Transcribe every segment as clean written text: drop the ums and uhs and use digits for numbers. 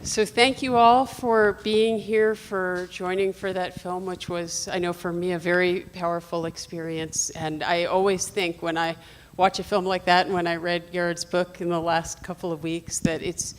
So thank you all for being here, for joining for that film, which was, I know for me, a very powerful experience. And I always think when I watch a film like that, and when I read Garrard's book in the last couple of weeks, that it's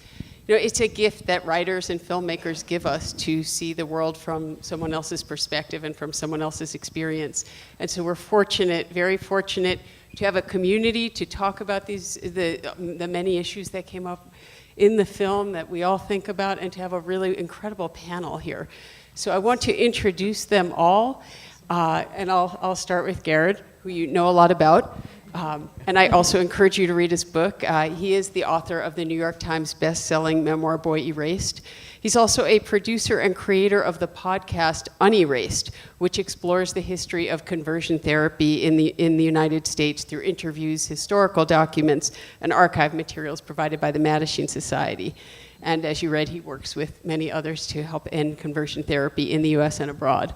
a gift that writers and filmmakers give us to see the world from someone else's perspective and from someone else's experience. And so we're fortunate, very fortunate, to have a community to talk about the many issues that came up in the film that we all think about, and to have a really incredible panel here. So I want to introduce them all, and I'll start with Garrard, who you know a lot about. And I also encourage you to read his book. He is the author of the New York Times best-selling memoir, Boy Erased. He's also a producer and creator of the podcast Unerased, which explores the history of conversion therapy in the United States through interviews, historical documents, and archive materials provided by the Mattachine Society. And as you read, he works with many others to help end conversion therapy in the US and abroad.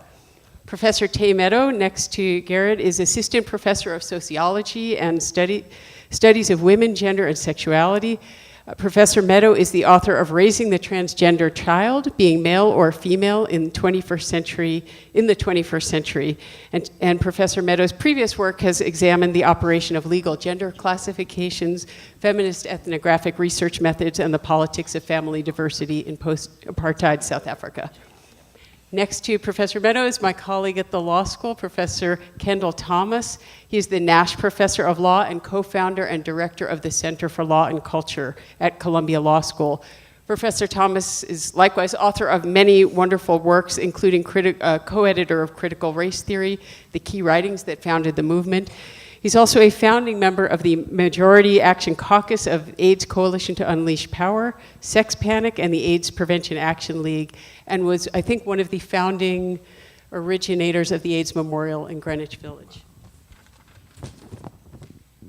Professor Tey Meadow, next to Garrard, is Assistant Professor of Sociology and Studies of Women, Gender, and Sexuality. Professor Meadow is the author of Raising the Transgender Child, Being Male or Female in the 21st Century. And Professor Meadow's previous work has examined the operation of legal gender classifications, feminist ethnographic research methods, and the politics of family diversity in post-apartheid South Africa. Next to Professor Meadow is my colleague at the law school, Professor Kendall Thomas. He's the Nash Professor of Law and co-founder and director of the Center for Law and Culture at Columbia Law School. Professor Thomas is likewise author of many wonderful works, including co-editor of Critical Race Theory, the key writings that founded the movement. He's also a founding member of the Majority Action Caucus of AIDS Coalition to Unleash Power, Sex Panic, and the AIDS Prevention Action League, and was, I think, one of the founding originators of the AIDS Memorial in Greenwich Village.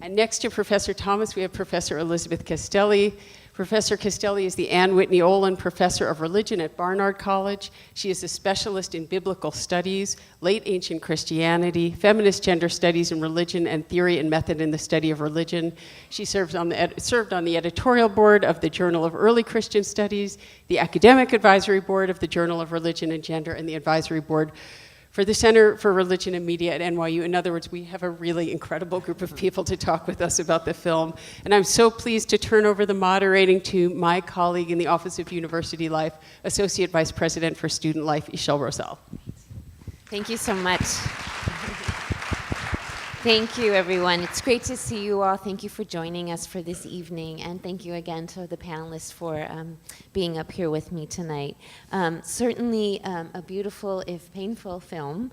And next to Professor Thomas, we have Professor Elizabeth Castelli. Professor Castelli is the Anne Whitney Olin Professor of Religion at Barnard College. She is a specialist in biblical studies, late ancient Christianity, feminist gender studies in religion, and theory and method in the study of religion. She served on the editorial board of the Journal of Early Christian Studies, the academic advisory board of the Journal of Religion and Gender, and the advisory board for the Center for Religion and Media at NYU. In other words, we have a really incredible group of people to talk with us about the film. And I'm so pleased to turn over the moderating to my colleague in the Office of University Life, Associate Vice President for Student Life, Ixchel Rosal. Thank you so much. Thank you, everyone. It's great to see you all. Thank you for joining us for this evening, and thank you again to the panelists for being up here with me tonight. Certainly a beautiful, if painful, film.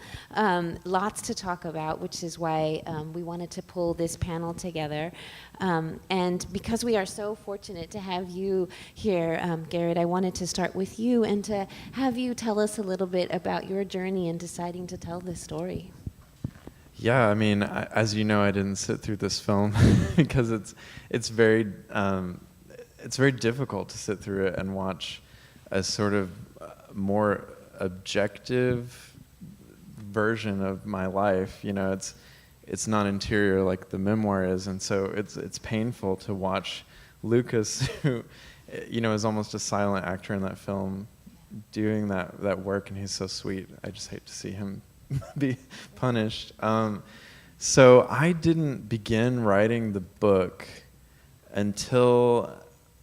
Lots to talk about, which is why we wanted to pull this panel together. And because we are so fortunate to have you here, Garrard, I wanted to start with you and to have you tell us a little bit about your journey in deciding to tell this story. Yeah, I mean, as you know, I didn't sit through this film because it's very difficult to sit through it and watch a sort of more objective version of my life. You know, it's not interior like the memoir is, and so it's painful to watch Lucas, who, you know, is almost a silent actor in that film, doing that work, and he's so sweet. I just hate to see him be punished. So I didn't begin writing the book until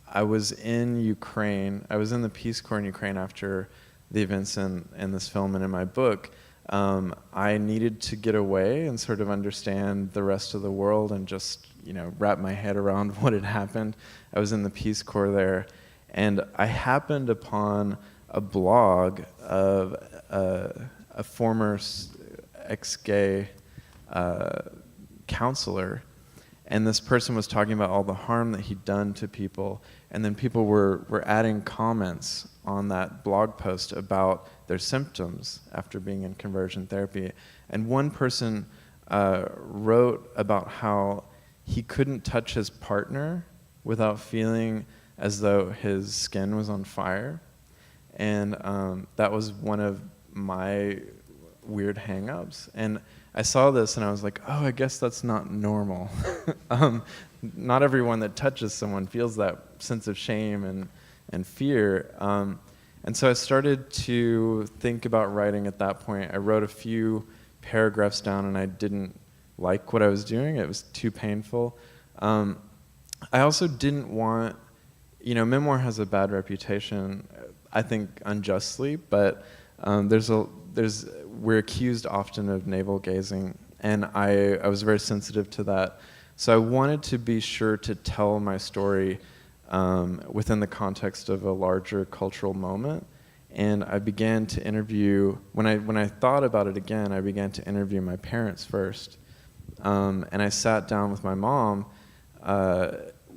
I was in Ukraine. I was in the Peace Corps in Ukraine after the events in this film and in my book. I needed to get away and sort of understand the rest of the world and just, you know, wrap my head around what had happened. I was in the Peace Corps there, and I happened upon a blog of a former ex-gay counselor, and this person was talking about all the harm that he'd done to people, and then people were adding comments on that blog post about their symptoms after being in conversion therapy. And one person wrote about how he couldn't touch his partner without feeling as though his skin was on fire. And that was one of my weird hang-ups. And I saw this and I was like, oh, I guess that's not normal. Not everyone that touches someone feels that sense of shame and fear. And so I started to think about writing at that point. I wrote a few paragraphs down, and I didn't like what I was doing. It was too painful. I also didn't want, memoir has a bad reputation, I think unjustly, but we're accused often of navel gazing, and I was very sensitive to that. So I wanted to be sure to tell my story within the context of a larger cultural moment. And I began to interview, when I thought about it again, I began to interview my parents first. And I sat down with my mom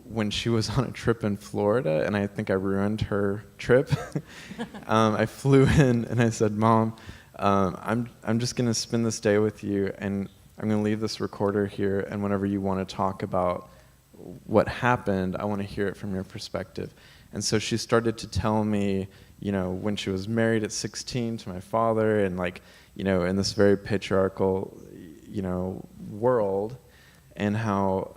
when she was on a trip in Florida, and I think I ruined her trip. I flew in and I said, "Mom, I'm just gonna spend this day with you, and I'm gonna leave this recorder here, and whenever you wanna talk about what happened, I wanna hear it from your perspective." And so she started to tell me, when she was married at 16 to my father, and in this very patriarchal, world, and how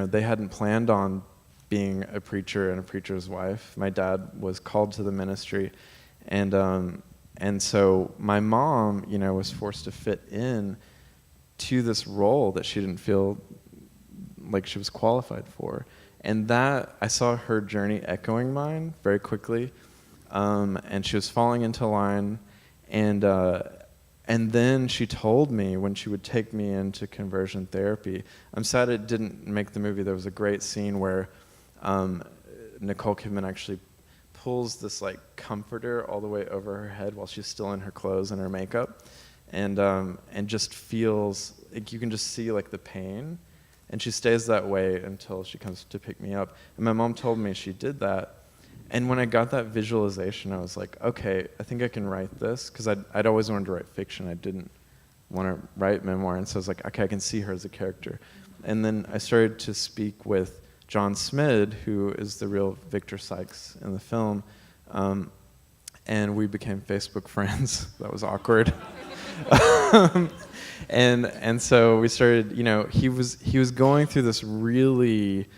they hadn't planned on being a preacher and a preacher's wife. My dad was called to the ministry, and so my mom, was forced to fit in to this role that she didn't feel like she was qualified for. And that, I saw her journey echoing mine very quickly, and she was falling into line, and then she told me when she would take me into conversion therapy. I'm sad it didn't make the movie. There was a great scene where Nicole Kidman actually pulls this comforter all the way over her head while she's still in her clothes and her makeup, and just feels you can just see the pain, and she stays that way until she comes to pick me up. And my mom told me she did that. And when I got that visualization, I was like, okay, I think I can write this, because I'd always wanted to write fiction. I didn't want to write memoir, and so I was like, okay, I can see her as a character. And then I started to speak with John Smid, who is the real Victor Sykes in the film, and we became Facebook friends. That was awkward. And so we started, he was going through this really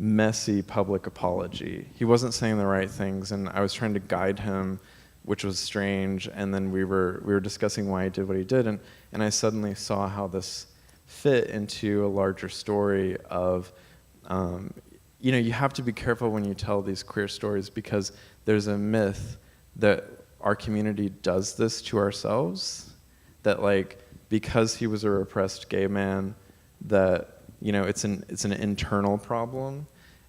messy public apology. He wasn't saying the right things, and I was trying to guide him, which was strange. And then we were discussing why he did what he did, and I suddenly saw how this fit into a larger story of, you have to be careful when you tell these queer stories, because there's a myth that our community does this to ourselves, that because he was a repressed gay man, that it's an internal problem.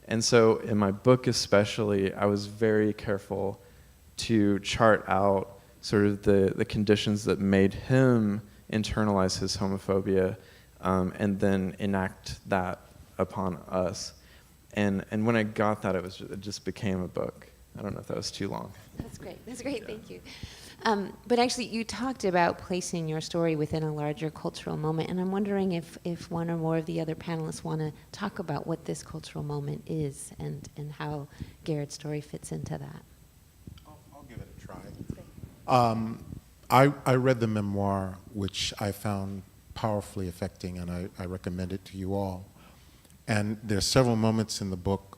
And so in my book especially, I was very careful to chart out sort of the conditions that made him internalize his homophobia, and then enact that upon us. And when I got that, it just became a book. I don't know if that was too long. That's great. Yeah. Thank you. But actually, you talked about placing your story within a larger cultural moment, and I'm wondering if one or more of the other panelists want to talk about what this cultural moment is and how Garrett's story fits into that. I'll give it a try. I read the memoir, which I found powerfully affecting, and I recommend it to you all. And there are several moments in the book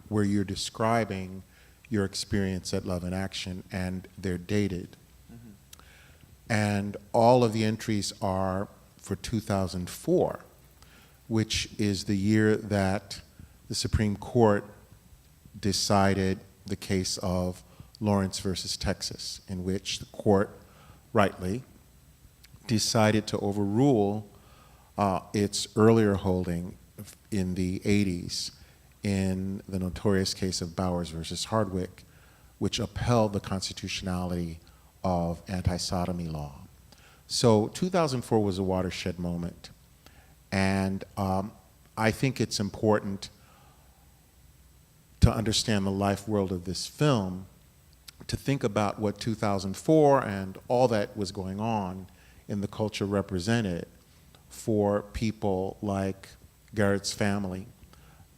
where you're describing your experience at Love in Action, and they're dated. Mm-hmm. And all of the entries are for 2004, which is the year that the Supreme Court decided the case of Lawrence versus Texas, in which the court, rightly, decided to overrule its earlier holding in the 80s in the notorious case of Bowers versus Hardwick, which upheld the constitutionality of anti-sodomy law. So 2004 was a watershed moment. And I think it's important to understand the life world of this film, to think about what 2004 and all that was going on in the culture represented for people like Garrett's family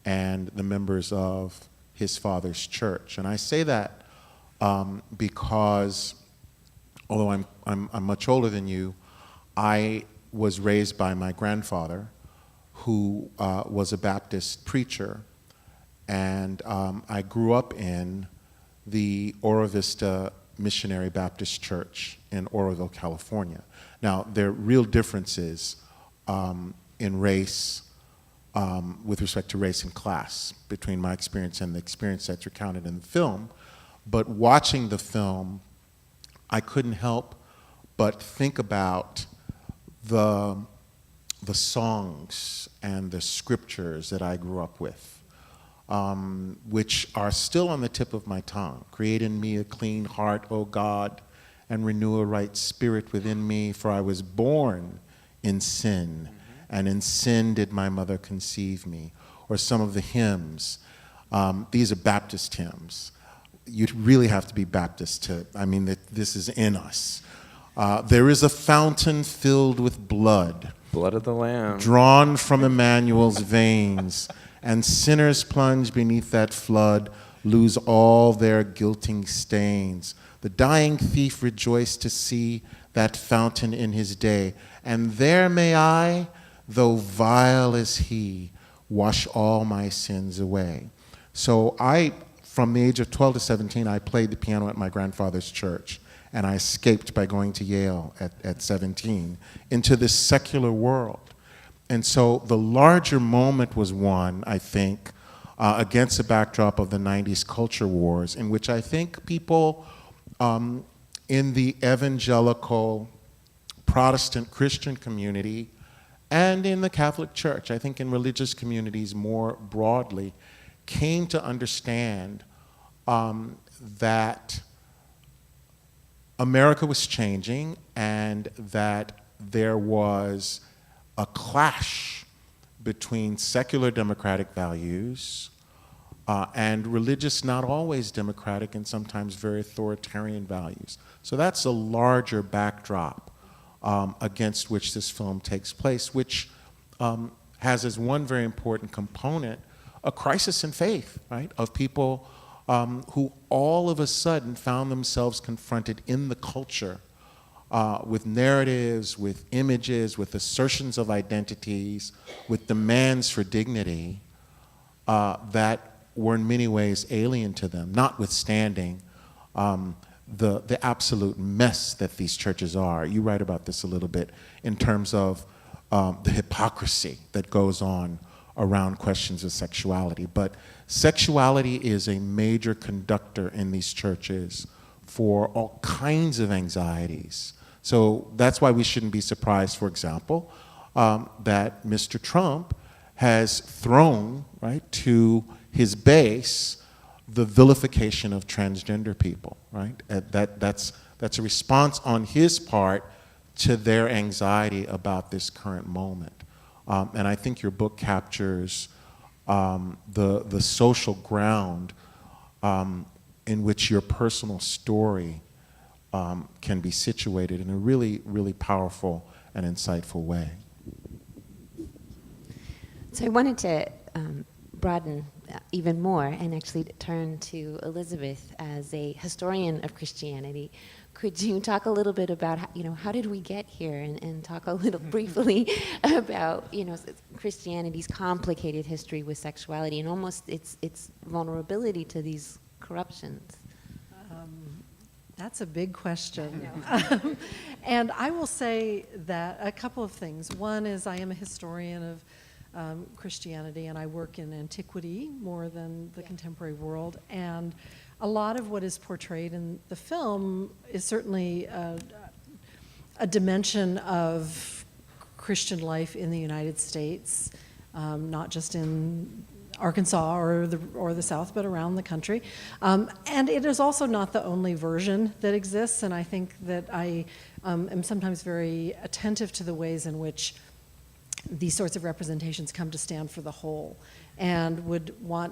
and the members of his father's church. And I say that because, although I'm much older than you, I was raised by my grandfather, who was a Baptist preacher, And I grew up in the Oro Vista Missionary Baptist Church in Oroville, California. Now, there are real differences in race, with respect to race and class, between my experience and the experience that's recounted in the film. But watching the film, I couldn't help but think about the songs and the scriptures that I grew up with, which are still on the tip of my tongue. Create in me a clean heart, O God, and renew a right spirit within me, for I was born in sin, and in sin did my mother conceive me. Or some of the hymns. These are Baptist hymns. You really have to be Baptist to, this is in us. There is a fountain filled with blood. Blood of the Lamb. Drawn from Emmanuel's veins, and sinners plunge beneath that flood, lose all their guilting stains. The dying thief rejoiced to see that fountain in his day, and there may I, though vile as he, wash all my sins away. So from the age of 12 to 17, I played the piano at my grandfather's church, and I escaped by going to Yale at 17 into this secular world. And so the larger moment was one, I think, against the backdrop of the 90s culture wars, in which I think people in the evangelical Protestant Christian community and in the Catholic Church, I think in religious communities more broadly, came to understand that America was changing and that there was a clash between secular democratic values and religious, not always democratic, and sometimes very authoritarian values. So that's a larger backdrop against which this film takes place, which has as one very important component a crisis in faith, right, of people who all of a sudden found themselves confronted in the culture with narratives, with images, with assertions of identities, with demands for dignity that were in many ways alien to them, notwithstanding the absolute mess that these churches are. You write about this a little bit in terms of the hypocrisy that goes on around questions of sexuality. But sexuality is a major conductor in these churches for all kinds of anxieties. So that's why we shouldn't be surprised, for example, that Mr. Trump has thrown, right, to his base the vilification of transgender people, right? That's a response on his part to their anxiety about this current moment. And I think your book captures the social ground in which your personal story can be situated in a really, really powerful and insightful way. So I wanted to broaden even more and actually turn to Elizabeth as a historian of Christianity. Could you talk a little bit about how did we get here, and talk a little briefly about Christianity's complicated history with sexuality and almost its vulnerability to these corruptions? That's a big question. And I will say that a couple of things. One is I am a historian of Christianity, and I work in antiquity more than the contemporary world. And a lot of what is portrayed in the film is certainly a dimension of Christian life in the United States, not just in Arkansas or the South, but around the country. And it is also not the only version that exists, and I think that I am sometimes very attentive to the ways in which these sorts of representations come to stand for the whole, and would want,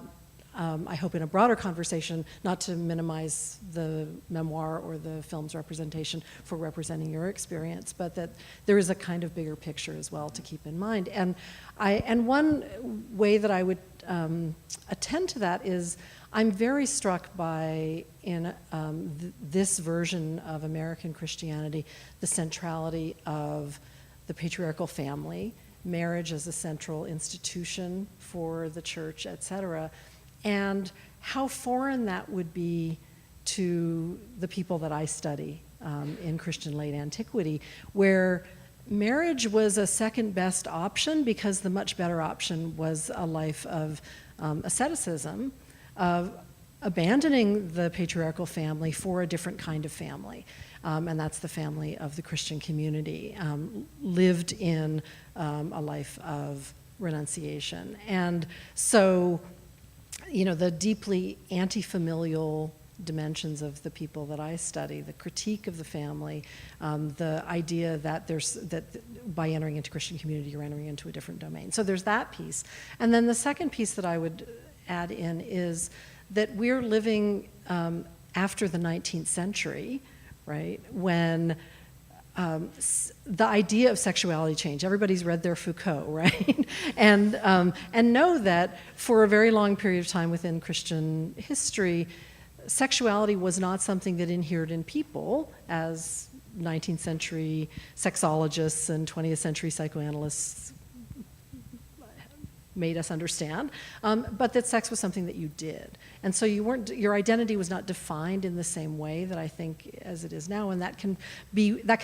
I hope in a broader conversation, not to minimize the memoir or the film's representation for representing your experience, but that there is a kind of bigger picture as well to keep in mind. And one way that I would attend to that is I'm very struck by, in this version of American Christianity, the centrality of the patriarchal family, marriage as a central institution for the church, et cetera, and how foreign that would be to the people that I study in Christian late antiquity, where marriage was a second best option because the much better option was a life of asceticism, of abandoning the patriarchal family for a different kind of family. And that's the family of the Christian community, lived in a life of renunciation. And so, the deeply anti-familial dimensions of the people that I study, the critique of the family, the idea that by entering into Christian community, you're entering into a different domain. So there's that piece. And then the second piece that I would add in is that we're living after the 19th century, right, when the idea of sexuality changed. Everybody's read their Foucault, right? and know that for a very long period of time within Christian history, sexuality was not something that inhered in people, as 19th century sexologists and 20th century psychoanalysts made us understand, but that sex was something that you did. And so your identity was not defined in the same way that I think as it is now, and that can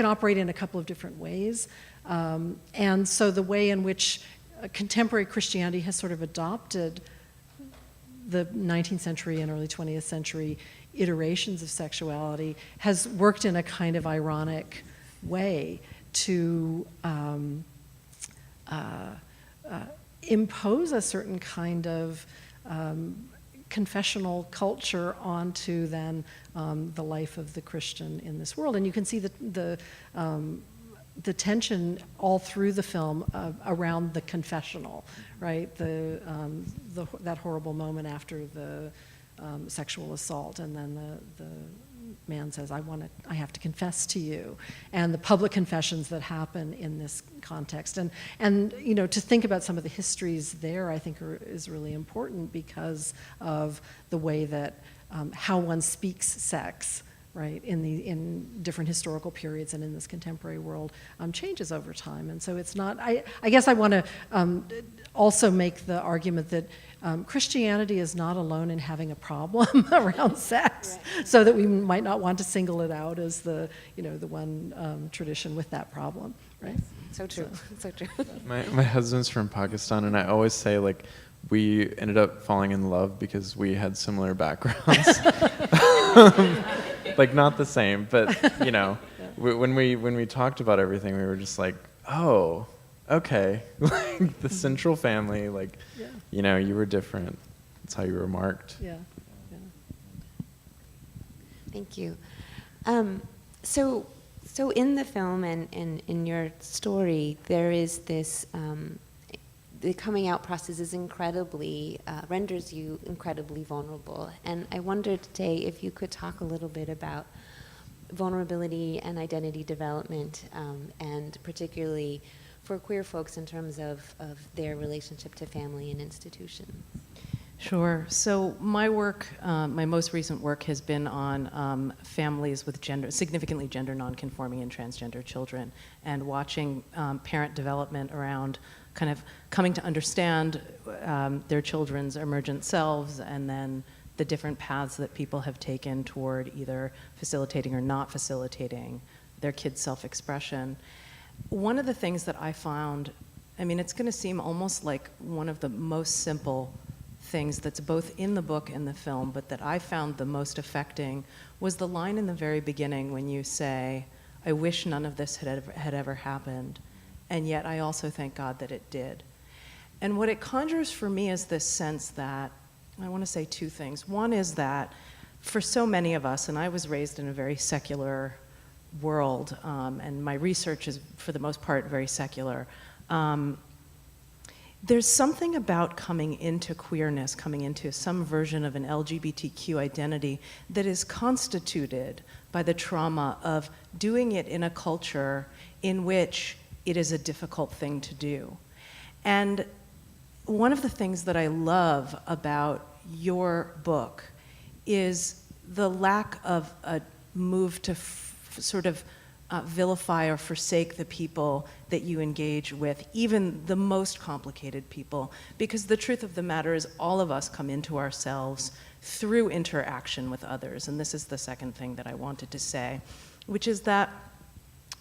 operate in a couple of different ways. And so the way in which contemporary Christianity has sort of adopted the 19th century and early 20th century iterations of sexuality has worked in a kind of ironic way to impose a certain kind of confessional culture onto then the life of the Christian in this world. And you can see the tension all through the film around the confessional, right? That horrible moment after the sexual assault, and then the man says, I have to confess to you, and the public confessions that happen in this context. And to think about some of the histories there, I think is really important because of the way that how one speaks sex, right, in different historical periods and in this contemporary world changes over time. And so it's not, I guess I want to also make the argument that Christianity is not alone in having a problem around sex, right. So that we might not want to single it out as the one tradition with that problem, right? So true, so true. My husband's from Pakistan, and I always say, like, we ended up falling in love because we had similar backgrounds. Like, not the same, but yeah. when we talked about everything, we were just like, oh, okay. Like the central family, like, yeah. You were different. That's how you were marked. Yeah. Thank you. So in the film and in your story, there is this, the coming out process is renders you incredibly vulnerable. And I wondered today if you could talk a little bit about vulnerability and identity development, and particularly for queer folks in terms of their relationship to family and institutions. Sure. So my work, my most recent work has been on families with significantly gender nonconforming and transgender children, and watching parent development around kind of coming to understand their children's emergent selves, and then the different paths that people have taken toward either facilitating or not facilitating their kids' self-expression. One of the things that I found, it's going to seem almost like one of the most simple things that's both in the book and the film, but that I found the most affecting, was the line in the very beginning when you say, I wish none of this had ever happened, and yet I also thank God that it did. And what it conjures for me is this sense that, I want to say two things. One is that for so many of us, and I was raised in a very secular world, and my research is for the most part very secular, there's something about coming into queerness, coming into some version of an LGBTQ identity that is constituted by the trauma of doing it in a culture in which it is a difficult thing to do. And one of the things that I love about your book is the lack of a move to sort of vilify or forsake the people that you engage with, even the most complicated people. Because the truth of the matter is all of us come into ourselves through interaction with others. And this is the second thing that I wanted to say, which is that,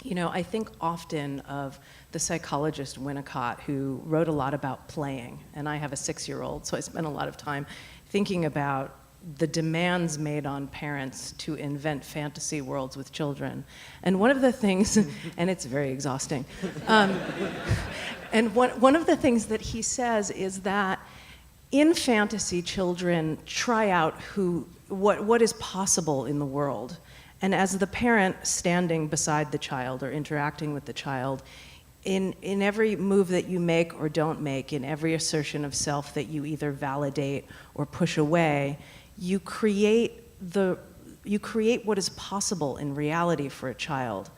you know, I think often of the psychologist Winnicott, who wrote a lot about playing. And I have a 6-year-old, so I spent a lot of time thinking about the demands made on parents to invent fantasy worlds with children. And one of the things, and it's very exhausting, and one of the things that he says is that in fantasy, children try out what is possible in the world. And as the parent standing beside the child or interacting with the child, in every move that you make or don't make, in every assertion of self that you either validate or push away, you create what is possible in reality for a child.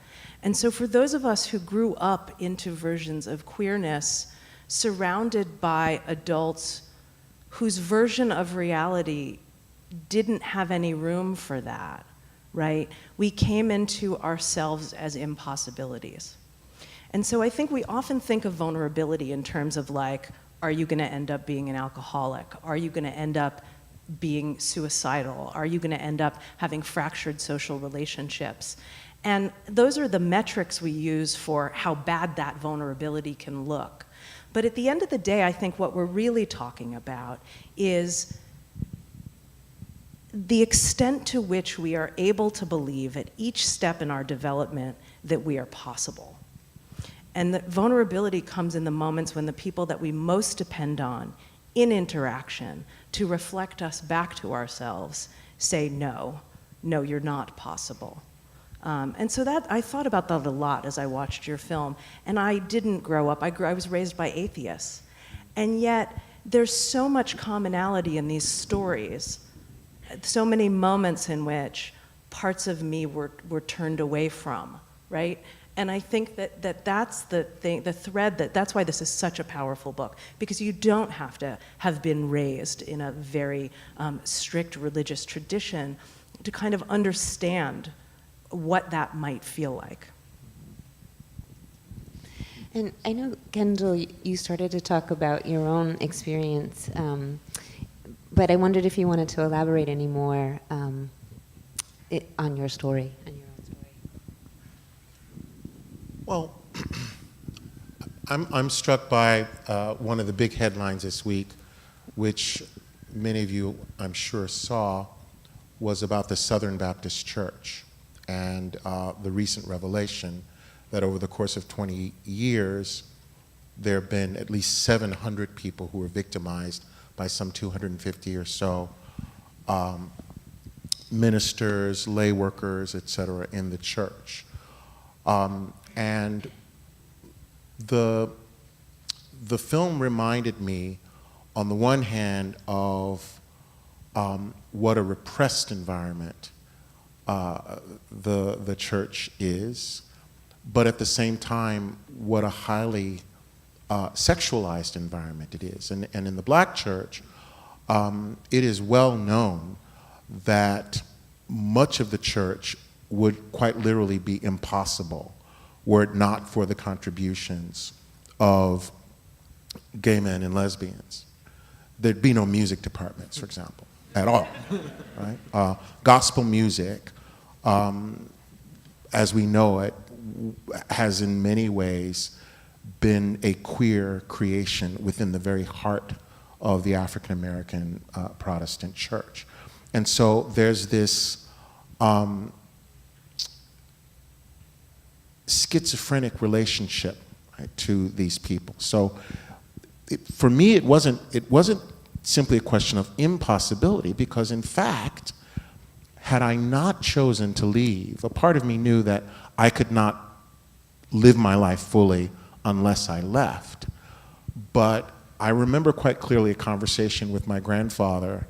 And so for those of us who grew up into versions of queerness surrounded by adults whose version of reality didn't have any room for that, right? We came into ourselves as impossibilities. And so I think we often think of vulnerability in terms of like, are you gonna end up being an alcoholic? Are you gonna end up being suicidal? Are you gonna end up having fractured social relationships? And those are the metrics we use for how bad that vulnerability can look. But at the end of the day, I think what we're really talking about is the extent to which we are able to believe at each step in our development that we are possible. And that vulnerability comes in the moments when the people that we most depend on in interaction to reflect us back to ourselves say, no, you're not possible. And so that, I thought about that a lot as I watched your film. And I didn't grow up, I was raised by atheists. And yet, there's so much commonality in these stories, so many moments in which parts of me were turned away from, right? And I think that's the thing, the thread, that's why this is such a powerful book, because you don't have to have been raised in a very strict religious tradition to kind of understand what that might feel like. And I know, Kendall, you started to talk about your own experience, but I wondered if you wanted to elaborate any more on your story. Well, I'm struck by one of the big headlines this week, which many of you, I'm sure, saw, was about the Southern Baptist Church and the recent revelation that over the course of 20 years, there have been at least 700 people who were victimized by some 250 or so ministers, lay workers, et cetera, in the church. And the film reminded me, on the one hand, of what a repressed environment the church is, but at the same time, what a highly sexualized environment it is. And in the black church, it is well known that much of the church would quite literally be impossible were it not for the contributions of gay men and lesbians. There'd be no music departments, for example, at all, right? Gospel music, as we know it, has in many ways been a queer creation within the very heart of the African American Protestant church. And so there's this schizophrenic relationship, right, to these people. So for me, it wasn't simply a question of impossibility, because in fact, had I not chosen to leave, a part of me knew that I could not live my life fully unless I left. But I remember quite clearly a conversation with my grandfather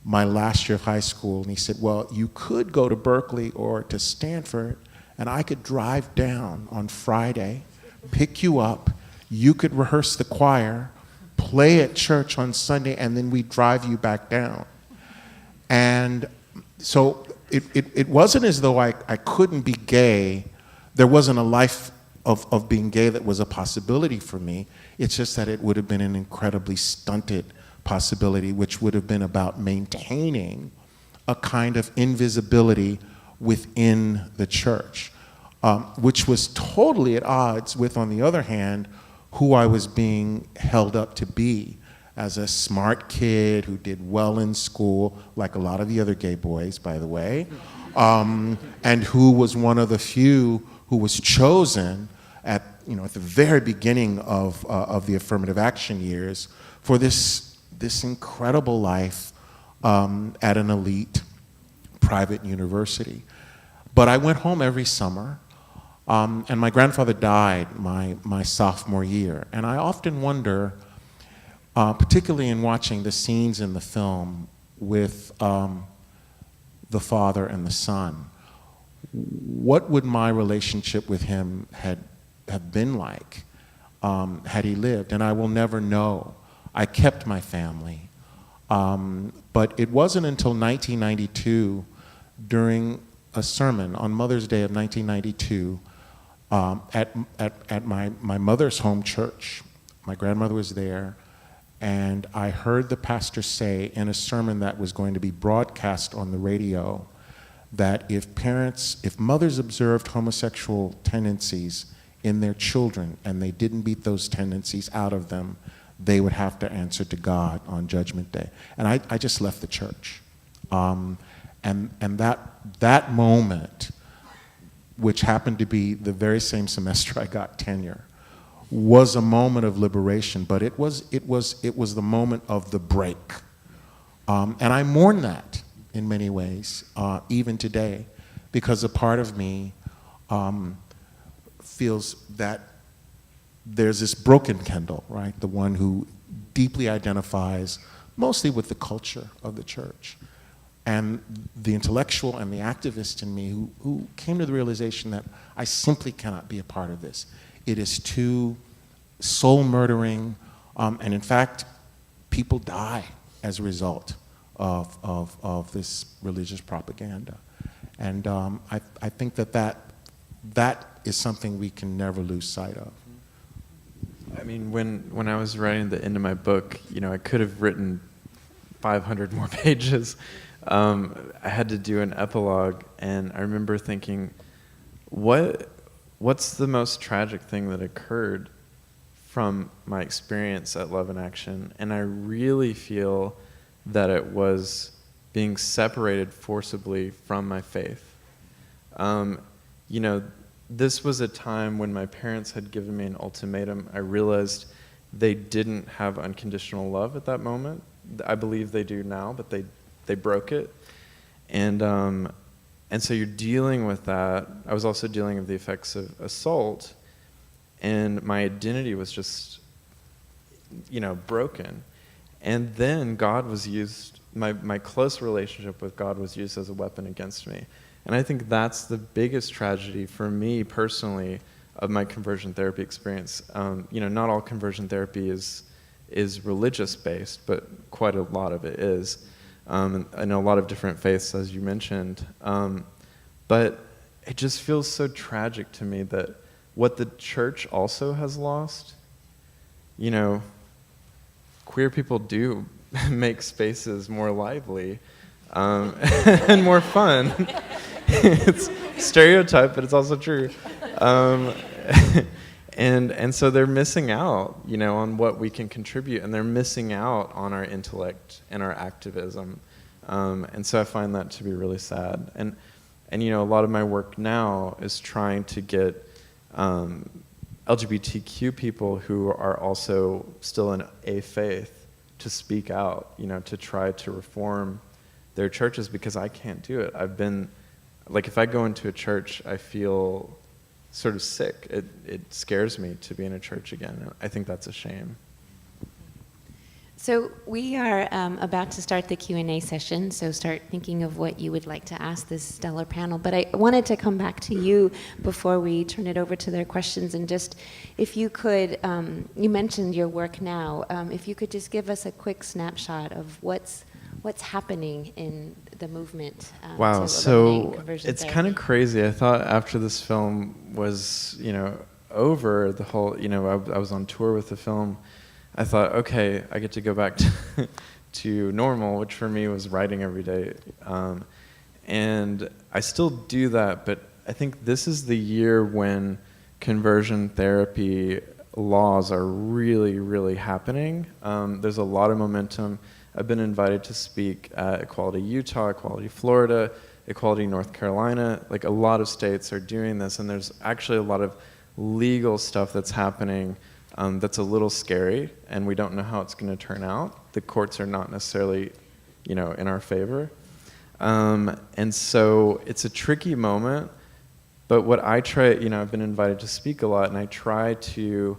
my last year of high school, and he said, well, you could go to Berkeley or to Stanford, and I could drive down on Friday, pick you up, you could rehearse the choir, play at church on Sunday, and then we'd drive you back down. And so it wasn't as though I couldn't be gay there wasn't a life of being gay that was a possibility for me. It's just that it would have been an incredibly stunted possibility, which would have been about maintaining a kind of invisibility within the church, which was totally at odds with, on the other hand, who I was being held up to be as a smart kid who did well in school, like a lot of the other gay boys, by the way, and who was one of the few who was chosen at the very beginning of the affirmative action years for this incredible life at an elite private university. But I went home every summer, and my grandfather died my sophomore year, and I often wonder, particularly in watching the scenes in the film with the father and the son, what would my relationship with him have been like had he lived? And I will never know. I kept my family. But it wasn't until 1992, during a sermon on Mother's Day of 1992, at my mother's home church. My grandmother was there, and I heard the pastor say in a sermon that was going to be broadcast on the radio that if mothers observed homosexual tendencies in their children and they didn't beat those tendencies out of them, they would have to answer to God on Judgment Day. And I just left the church. And that moment, which happened to be the very same semester I got tenure, was a moment of liberation, but it was the moment of the break. And I mourn that in many ways, even today, because a part of me feels that there's this broken Kendall, right? The one who deeply identifies mostly with the culture of the church. And the intellectual and the activist in me who came to the realization that I simply cannot be a part of this. It is too soul-murdering, and in fact, people die as a result of this religious propaganda. And I think that is something we can never lose sight of. I mean, when I was writing the end of my book, I could have written 500 more pages. I had to do an epilogue, and I remember thinking, what's the most tragic thing that occurred from my experience at Love in Action? And I really feel that it was being separated forcibly from my faith. This was a time when my parents had given me an ultimatum. I realized they didn't have unconditional love at that moment. I believe they do now, but they broke it. And so you're dealing with that. I was also dealing with the effects of assault, and my identity was just, broken. And then God was used, my close relationship with God was used as a weapon against me. And I think that's the biggest tragedy for me personally of my conversion therapy experience. Not all conversion therapy is religious based, but quite a lot of it is. And a lot of different faiths, as you mentioned. But it just feels so tragic to me that what the church also has lost, queer people do make spaces more lively and more fun. It's stereotype, but it's also true. And so they're missing out, on what we can contribute, and they're missing out on our intellect and our activism. And so I find that to be really sad. And a lot of my work now is trying to get LGBTQ people who are also still in a faith to speak out, to try to reform their churches, because I can't do it. I've been, if I go into a church, I feel sort of sick. It scares me to be in a church again. I think that's a shame. So we are about to start the Q&A session, so start thinking of what you would like to ask this stellar panel. But I wanted to come back to you before we turn it over to their questions, and just, if you could, you mentioned your work now, if you could just give us a quick snapshot of what's what's happening in the movement. Wow, to so eliminate conversion it's therapy. kind of crazy. I thought after this film was, over, the whole, I was on tour with the film, I thought, okay, I get to go back to normal, which for me was writing every day. And I still do that, but I think this is the year when conversion therapy laws are really, really happening. There's a lot of momentum. I've been invited to speak at Equality Utah, Equality Florida, Equality North Carolina. Like, a lot of states are doing this, and there's actually a lot of legal stuff that's happening that's a little scary, and we don't know how it's going to turn out. The courts are not necessarily, in our favor. And so it's a tricky moment, but what I try, I've been invited to speak a lot, and I try to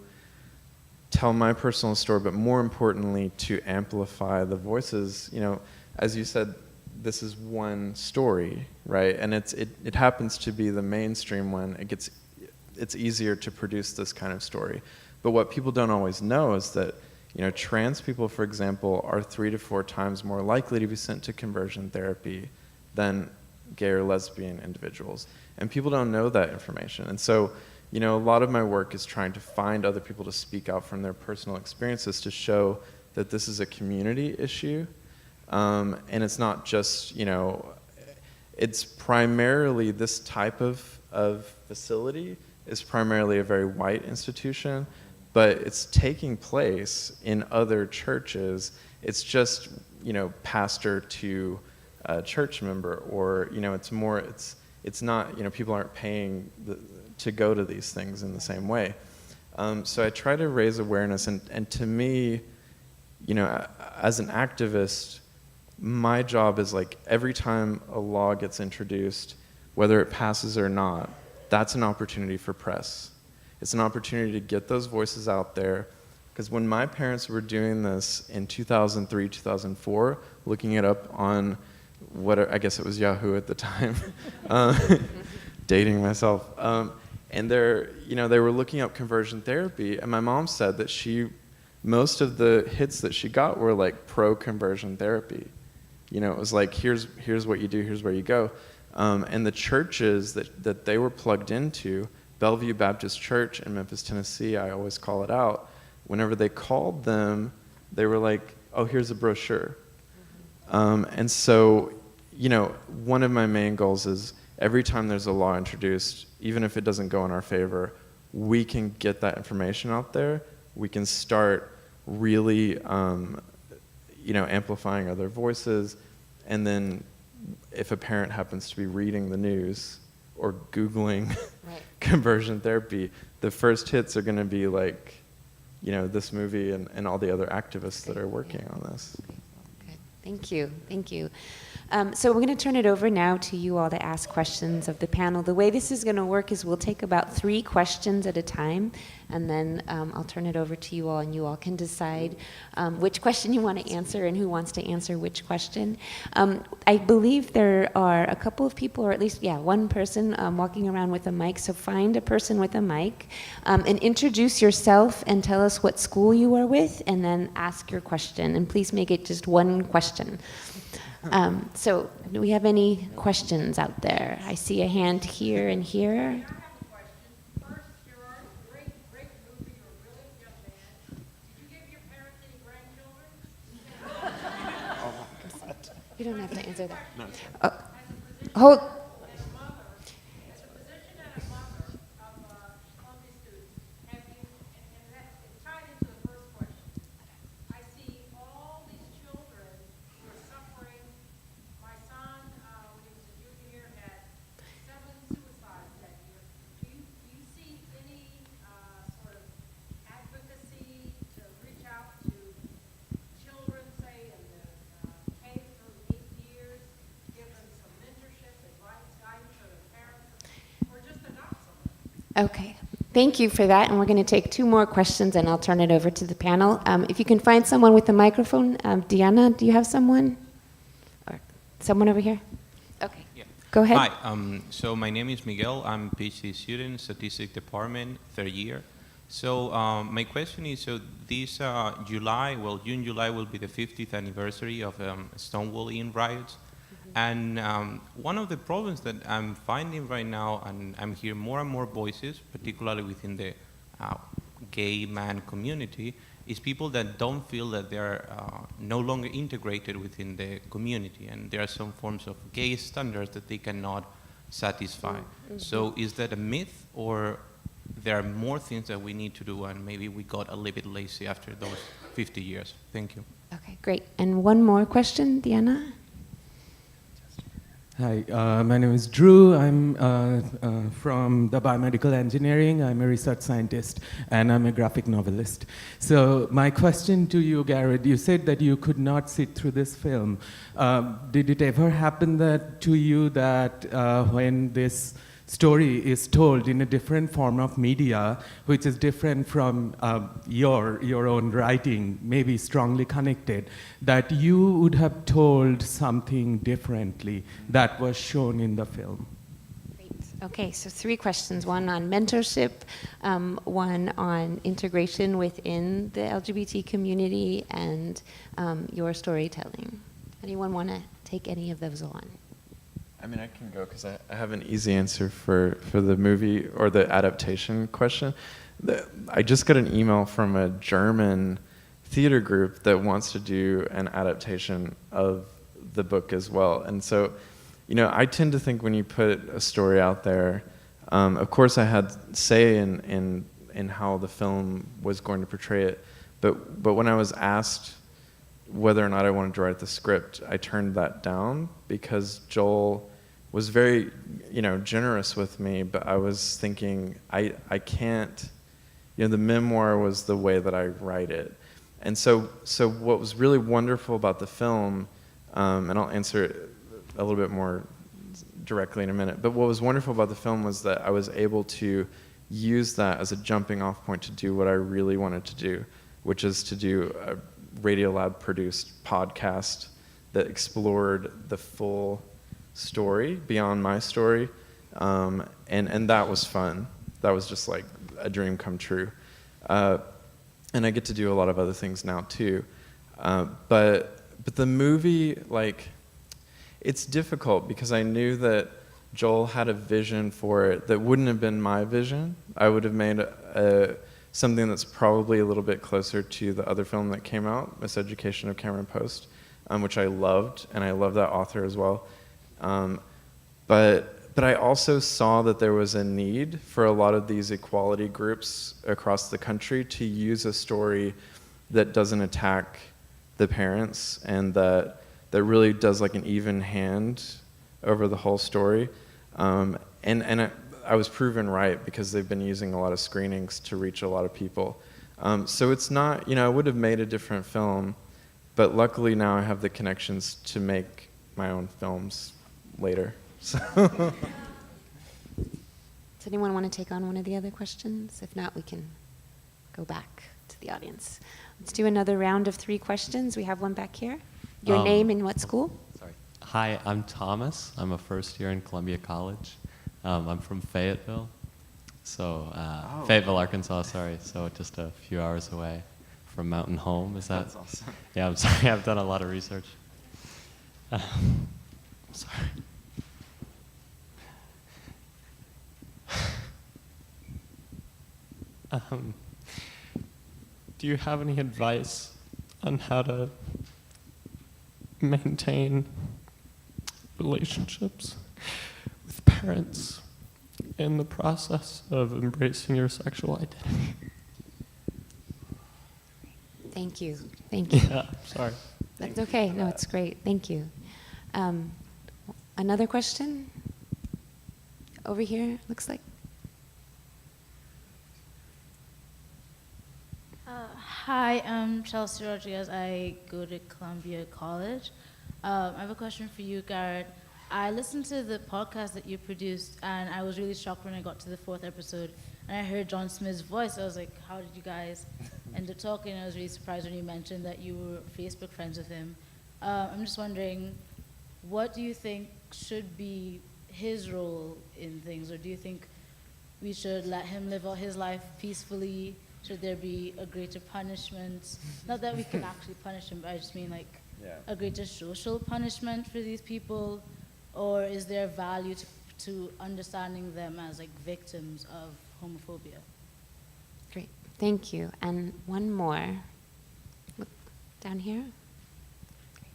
tell my personal story, but more importantly, to amplify the voices. As you said, this is one story, right? And it happens to be the mainstream one. It's easier to produce this kind of story. But what people don't always know is that, trans people, for example, are 3 to 4 times more likely to be sent to conversion therapy than gay or lesbian individuals. And people don't know that information. And so, a lot of my work is trying to find other people to speak out from their personal experiences to show that this is a community issue. And it's not just, it's primarily this type of facility is primarily a very white institution, but it's taking place in other churches. It's just, pastor to a church member, or, it's not, people aren't paying to go to these things in the same way. So I try to raise awareness, and to me, as an activist, my job is like every time a law gets introduced, whether it passes or not, that's an opportunity for press. It's an opportunity to get those voices out there, because when my parents were doing this in 2003, 2004, looking it up on I guess it was Yahoo at the time, dating myself, and they were looking up conversion therapy, and my mom said that most of the hits that she got were like pro-conversion therapy. It was like, here's what you do, here's where you go. And the churches that they were plugged into, Bellevue Baptist Church in Memphis, Tennessee, I always call it out, whenever they called them, they were like, oh, here's a brochure. And so, one of my main goals is every time there's a law introduced, even if it doesn't go in our favor, we can get that information out there. We can start really, amplifying other voices. And then if a parent happens to be reading the news or Googling right. conversion therapy, the first hits are going to be like, this movie and all the other activists that are working on this. Good. Thank you. So we're going to turn it over now to you all to ask questions of the panel. The way this is going to work is we'll take about 3 questions at a time, and then I'll turn it over to you all, and you all can decide which question you want to answer and who wants to answer which question. I believe there are a couple of people, or at least, one person walking around with a mic, so find a person with a mic and introduce yourself and tell us what school you are with, and then ask your question, and please make it just one question. So do we have any questions out there? I see a hand here and here. I have a question. First, Gerard, great movie. You're a brilliant young man. Did you give your parents any grandchildren? You don't have to answer that. No. Hold. As a mother, as a physician and a mother of Columbia students, have you, and that's tied into the first question, I see all these children who are suffering. My son, when he was a junior year, had 7 suicides that year. Do you see any sort of advocacy to reach out to children, say, in the K through 8 years, give them some mentorship, advice, guidance for their parents, or just adopt someone? Okay. Thank you for that, and we're going to take 2 more questions, and I'll turn it over to the panel. If you can find someone with a microphone, Diana, do you have someone? Or someone over here? Okay. Yeah. Go ahead. Hi. So my name is Miguel. I'm a PhD student, Statistics Department, 3rd year. So my question is, so this July, well, June, July will be the 50th anniversary of Stonewall Inn riots. And one of the problems that I'm finding right now, and I'm hearing more and more voices, particularly within the gay man community, is people that don't feel that they're no longer integrated within the community, and there are some forms of gay standards that they cannot satisfy. So is that a myth, or there are more things that we need to do, and maybe we got a little bit lazy after those 50 years? Thank you. Okay, great. And one more question, Diana? Hi, my name is Drew. I'm from the biomedical engineering. I'm a research scientist, and I'm a graphic novelist. So my question to you, Garrett, you said that you could not sit through this film. Did it ever happen to you that when this story is told in a different form of media, which is different from your own writing, maybe strongly connected, that you would have told something differently that was shown in the film? Great. Okay, so 3 questions. One on mentorship, one on integration within the LGBT community, and your storytelling. Anyone want to take any of those on? I mean, I can go because I have an easy answer for the movie or the adaptation question. I just got an email from a German theater group that wants to do an adaptation of the book as well. And so, you know, I tend to think when you put a story out there, of course I had say in how the film was going to portray it, but when I was asked whether or not I wanted to write the script, I turned that down because Joel was very, you know, generous with me, but I was thinking, I can't, you know, the memoir was the way that I write it. And so what was really wonderful about the film, and I'll answer it a little bit more directly in a minute, but what was wonderful about the film was that I was able to use that as a jumping off point to do what I really wanted to do, which is to do a Radiolab produced podcast that explored the full story beyond my story, and that was fun. That was just like a dream come true, and I get to do a lot of other things now too, but the movie, like, it's difficult because I knew that Joel had a vision for it that wouldn't have been my vision. I would have made something that's probably a little bit closer to the other film that came out, Miseducation of Cameron Post, which I loved, and I love that author as well. But I also saw that there was a need for a lot of these equality groups across the country to use a story that doesn't attack the parents and that really does like an even hand over the whole story. And I was proven right because they've been using a lot of screenings to reach a lot of people. So it's not, you know, I would have made a different film, but luckily now I have the connections to make my own films later. So. Does anyone want to take on one of the other questions? If not, we can go back to the audience. Let's do another round of 3 questions. We have one back here. Your name and what school? Sorry. Hi, I'm Thomas. I'm a first year in Columbia College. I'm from Fayetteville. So, Fayetteville, Arkansas, sorry. So just a few hours away from Mountain Home. Is that? That's awesome. Yeah, I'm sorry. I've done a lot of research. Sorry. Do you have any advice on how to maintain relationships with parents in the process of embracing your sexual identity? Thank you. Thank you. Yeah, sorry. That's okay. No, it's great. Thank you. Another question? Over here, looks like. Hi, I'm Chelsea Rodriguez. I go to Columbia College. I have a question for you, Garrett. I listened to the podcast that you produced, and I was really shocked when I got to the 4th episode, and I heard John Smith's voice. I was like, how did you guys end up talking? I was really surprised when you mentioned that you were Facebook friends with him. I'm just wondering, what do you think should be his role in things, or do you think we should let him live out his life peacefully? Should there be a greater punishment? Not that we can actually punish him, but I just mean like a greater social punishment for these people? Or is there value to understanding them as like victims of homophobia? Great, thank you. And one more. Down here.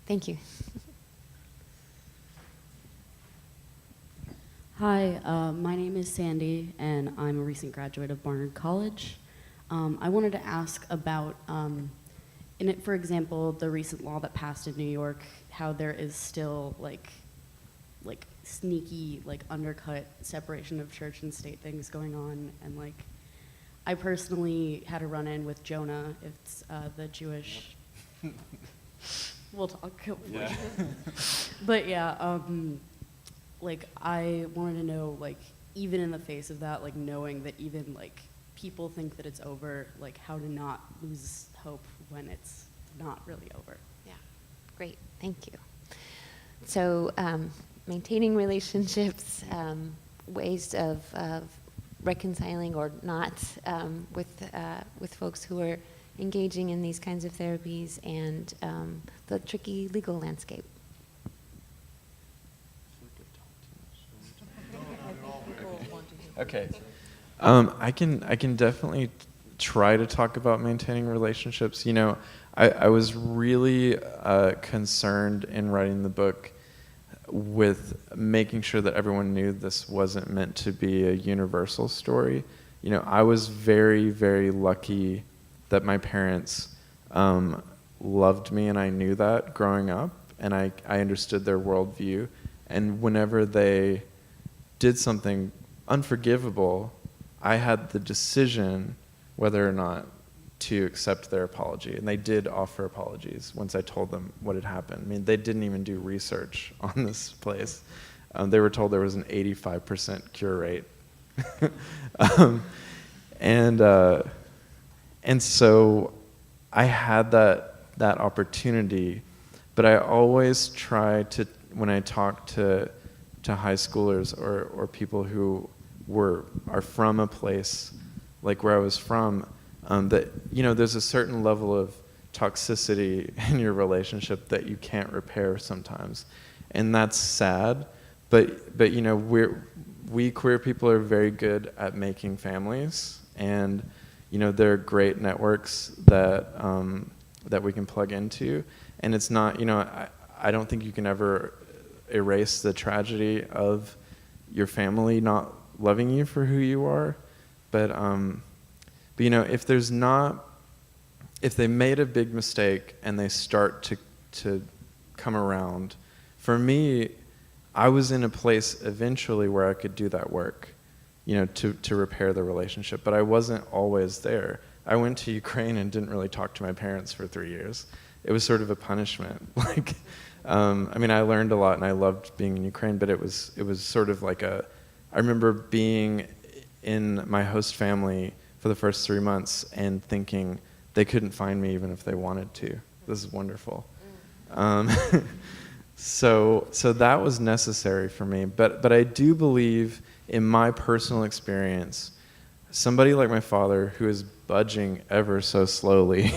Thank you. Hi, my name is Sandy, and I'm a recent graduate of Barnard College. I wanted to ask about, for example, the recent law that passed in New York, how there is still like sneaky, like undercut separation of church and state things going on, and like, I personally had a run-in with Jonah. It's the Jewish. We'll talk. Yeah. But yeah, like I wanted to know, like, even in the face of that, like knowing that even like people think that it's over, like how to not lose hope when it's not really over. Yeah, great, thank you. So maintaining relationships, ways of reconciling or not with folks who are engaging in these kinds of therapies, and the tricky legal landscape. Okay. I can definitely try to talk about maintaining relationships. You know, I was really concerned in writing the book with making sure that everyone knew this wasn't meant to be a universal story. You know, I was very, very lucky that my parents loved me, and I knew that growing up, and I understood their worldview. And whenever they did something unforgivable, I had the decision whether or not to accept their apology. And they did offer apologies once I told them what had happened. I mean, they didn't even do research on this place. They were told there was an 85% cure rate. And so I had that opportunity, but I always try to, when I talk to high schoolers or people who are from a place like where I was from, that, you know, there's a certain level of toxicity in your relationship that you can't repair sometimes, and that's sad. But you know, we queer people are very good at making families, and you know, there are great networks that we can plug into, and it's not, you know, I don't think you can ever erase the tragedy of your family not loving you for who you are, but you know, if they made a big mistake and they start to come around, for me, I was in a place eventually where I could do that work, you know, to repair the relationship, but I wasn't always there. I went to Ukraine and didn't really talk to my parents for 3 years. It was sort of a punishment. Like, I mean, I learned a lot and I loved being in Ukraine, but it was sort of like I remember being in my host family for the first 3 months and thinking they couldn't find me even if they wanted to. This is wonderful. So that was necessary for me. But I do believe, in my personal experience, somebody like my father, who is budging ever so slowly,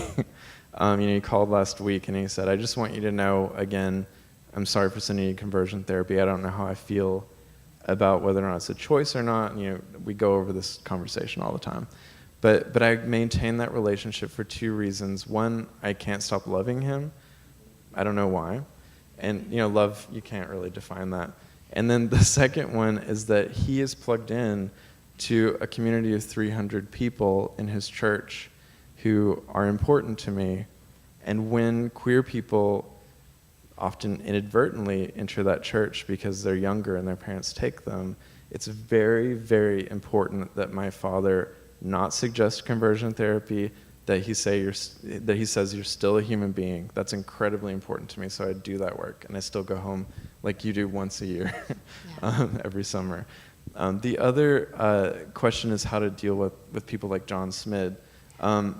you know, he called last week and he said, "I just want you to know, again, I'm sorry for sending you conversion therapy. I don't know how I feel about whether or not it's a choice or not." And, you know, we go over this conversation all the time. But I maintain that relationship for 2 reasons. One, I can't stop loving him. I don't know why. And, you know, love, you can't really define that. And then the second one is that he is plugged in to a community of 300 people in his church who are important to me. And when queer people often inadvertently enter that church because they're younger and their parents take them, it's very, very important that my father not suggest conversion therapy, that he says you're still a human being. That's incredibly important to me, so I do that work, and I still go home like you do once a year, every summer. The other question is how to deal with people like John Smid. I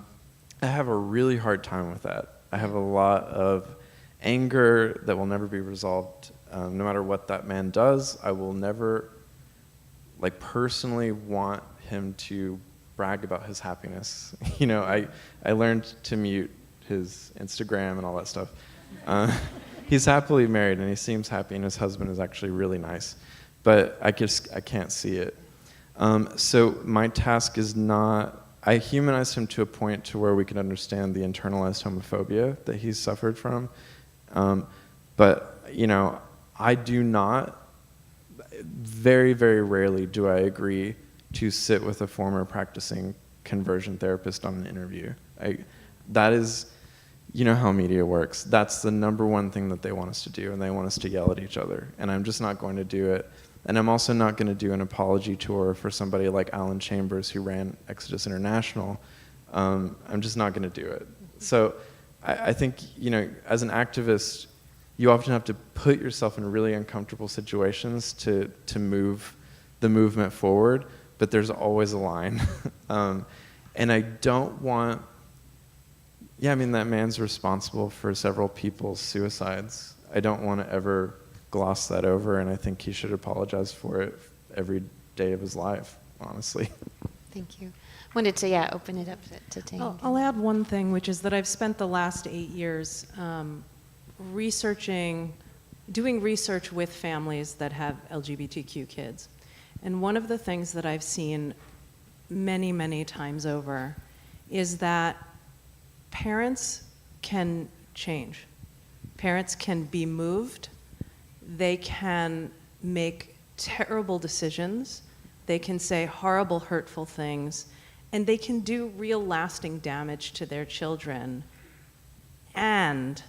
have a really hard time with that. I have a lot of anger that will never be resolved. No matter what that man does, I will never, like, personally want him to brag about his happiness. You know, I learned to mute his Instagram and all that stuff. He's happily married and he seems happy, and his husband is actually really nice, but I can't see it. So my task is not, I humanized him to a point to where we can understand the internalized homophobia that he's suffered from. But, you know, I do not, very, very rarely do I agree to sit with a former practicing conversion therapist on an interview. That is, you know how media works. That's the number one thing that they want us to do, and they want us to yell at each other. And I'm just not going to do it. And I'm also not going to do an apology tour for somebody like Alan Chambers, who ran Exodus International. I'm just not going to do it. So I think, you know, as an activist, you often have to put yourself in really uncomfortable situations to move the movement forward, but there's always a line. And I don't want, yeah, I mean, that man's responsible for several people's suicides. I don't want to ever gloss that over, and I think he should apologize for it every day of his life, honestly. Thank you. Wanted to, open it up to Tey. I'll add one thing, which is that I've spent the last 8 years doing research with families that have LGBTQ kids. And one of the things that I've seen many, many times over is that parents can change. Parents can be moved. They can make terrible decisions. They can say horrible, hurtful things. And they can do real lasting damage to their children. And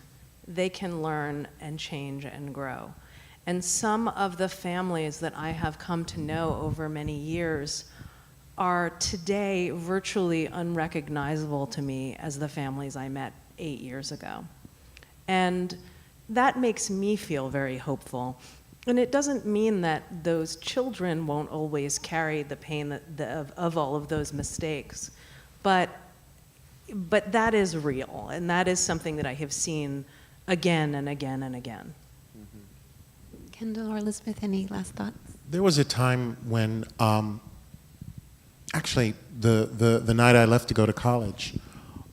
they can learn and change and grow. And some of the families that I have come to know over many years are today virtually unrecognizable to me as the families I met 8 years ago. And that makes me feel very hopeful. And it doesn't mean that those children won't always carry the pain of all of those mistakes. But that is real, and that is something that I have seen again and again and again. Kendall or Elizabeth, any last thoughts? There was a time when, actually, the night I left to go to college,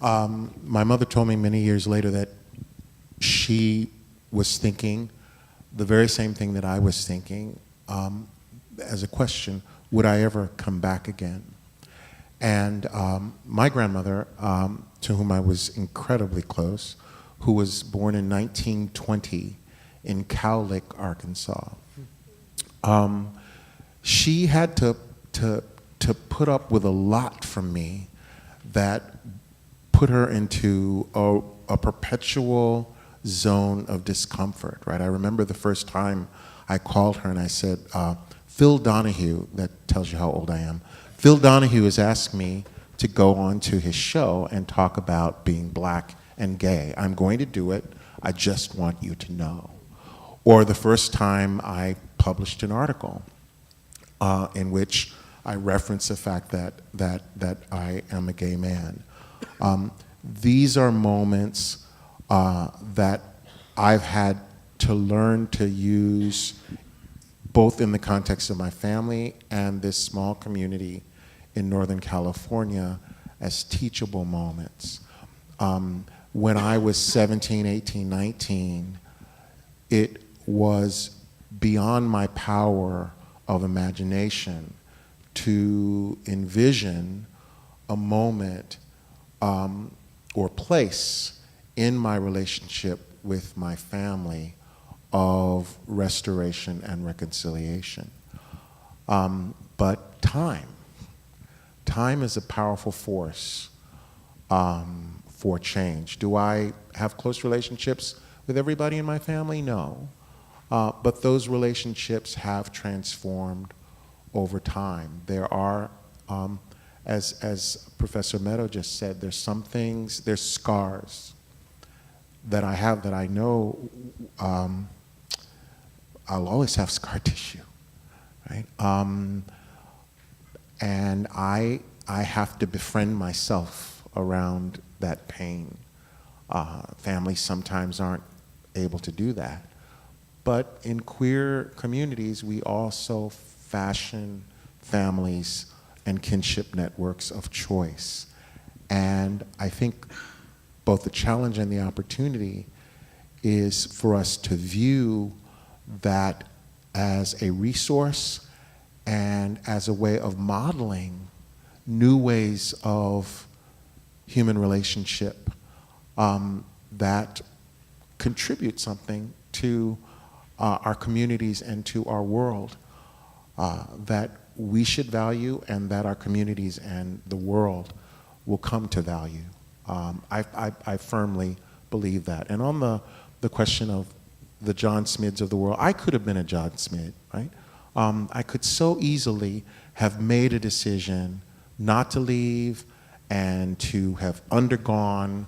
my mother told me many years later that she was thinking the very same thing that I was thinking, as a question, would I ever come back again? And my grandmother, to whom I was incredibly close, who was born in 1920 in Cowlick, Arkansas, she had to put up with a lot from me that put her into a perpetual zone of discomfort, right? I remember the first time I called her and I said, Phil Donahue, that tells you how old I am, Phil Donahue has asked me to go on to his show and talk about being black and gay. I'm going to do it. I just want you to know. Or the first time I published an article in which I reference the fact that I am a gay man. These are moments that I've had to learn to use both in the context of my family and this small community in Northern California as teachable moments. When I was 17, 18, 19, it was beyond my power of imagination to envision a moment or place in my relationship with my family of restoration and reconciliation. But time is a powerful force for change. Do I have close relationships with everybody in my family? No. But those relationships have transformed over time. There are, as Professor Meadow just said, there's some things, there's scars that I have that I know I'll always have scar tissue, right? And I have to befriend myself around that pain. Families sometimes aren't able to do that. But in queer communities, we also fashion families and kinship networks of choice. And I think both the challenge and the opportunity is for us to view that as a resource and as a way of modeling new ways of human relationship that contribute something to our communities and to our world that we should value and that our communities and the world will come to value. I firmly believe that. And on the question of the John Smids of the world, I could have been a John Smid, right? I could so easily have made a decision not to leave and to have undergone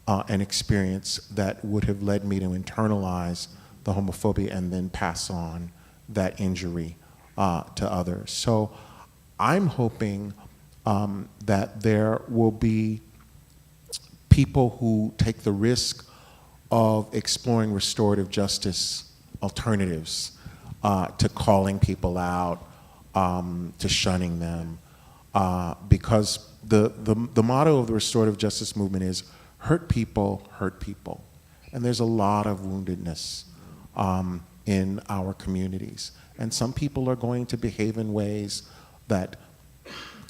an experience that would have led me to internalize the homophobia and then pass on that injury to others. So I'm hoping that there will be people who take the risk of exploring restorative justice alternatives to calling people out, to shunning them, because the motto of the restorative justice movement is hurt people, and there's a lot of woundedness in our communities, and some people are going to behave in ways that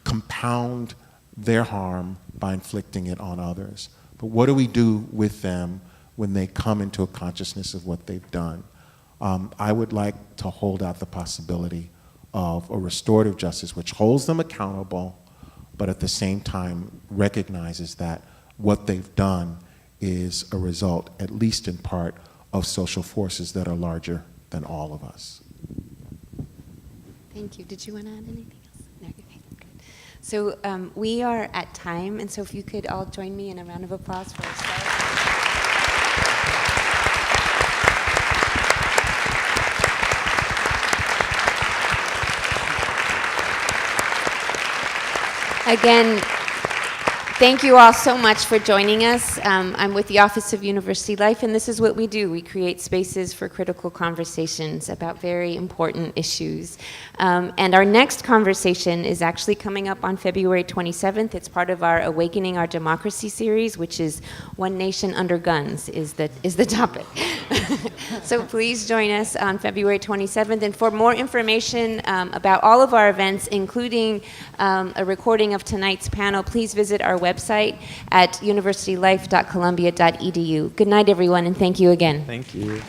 compound their harm by inflicting it on others. But what do we do with them when they come into a consciousness of what they've done? I would like to hold out the possibility of a restorative justice which holds them accountable, but at the same time recognizes that what they've done is a result, at least in part, of social forces that are larger than all of us. Thank you. Did you want to add anything else? No, okay, good. So we are at time, and so if you could all join me in a round of applause for Ixchel. Again, thank you all so much for joining us. I'm with the Office of University Life, and this is what we do. We create spaces for critical conversations about very important issues. And our next conversation is actually coming up on February 27th. It's part of our Awakening Our Democracy series, which is One Nation Under Guns is the topic. So please join us on February 27th. And for more information about all of our events, including a recording of tonight's panel, please visit our website at universitylife.columbia.edu. Good night, everyone, and thank you again. Thank you.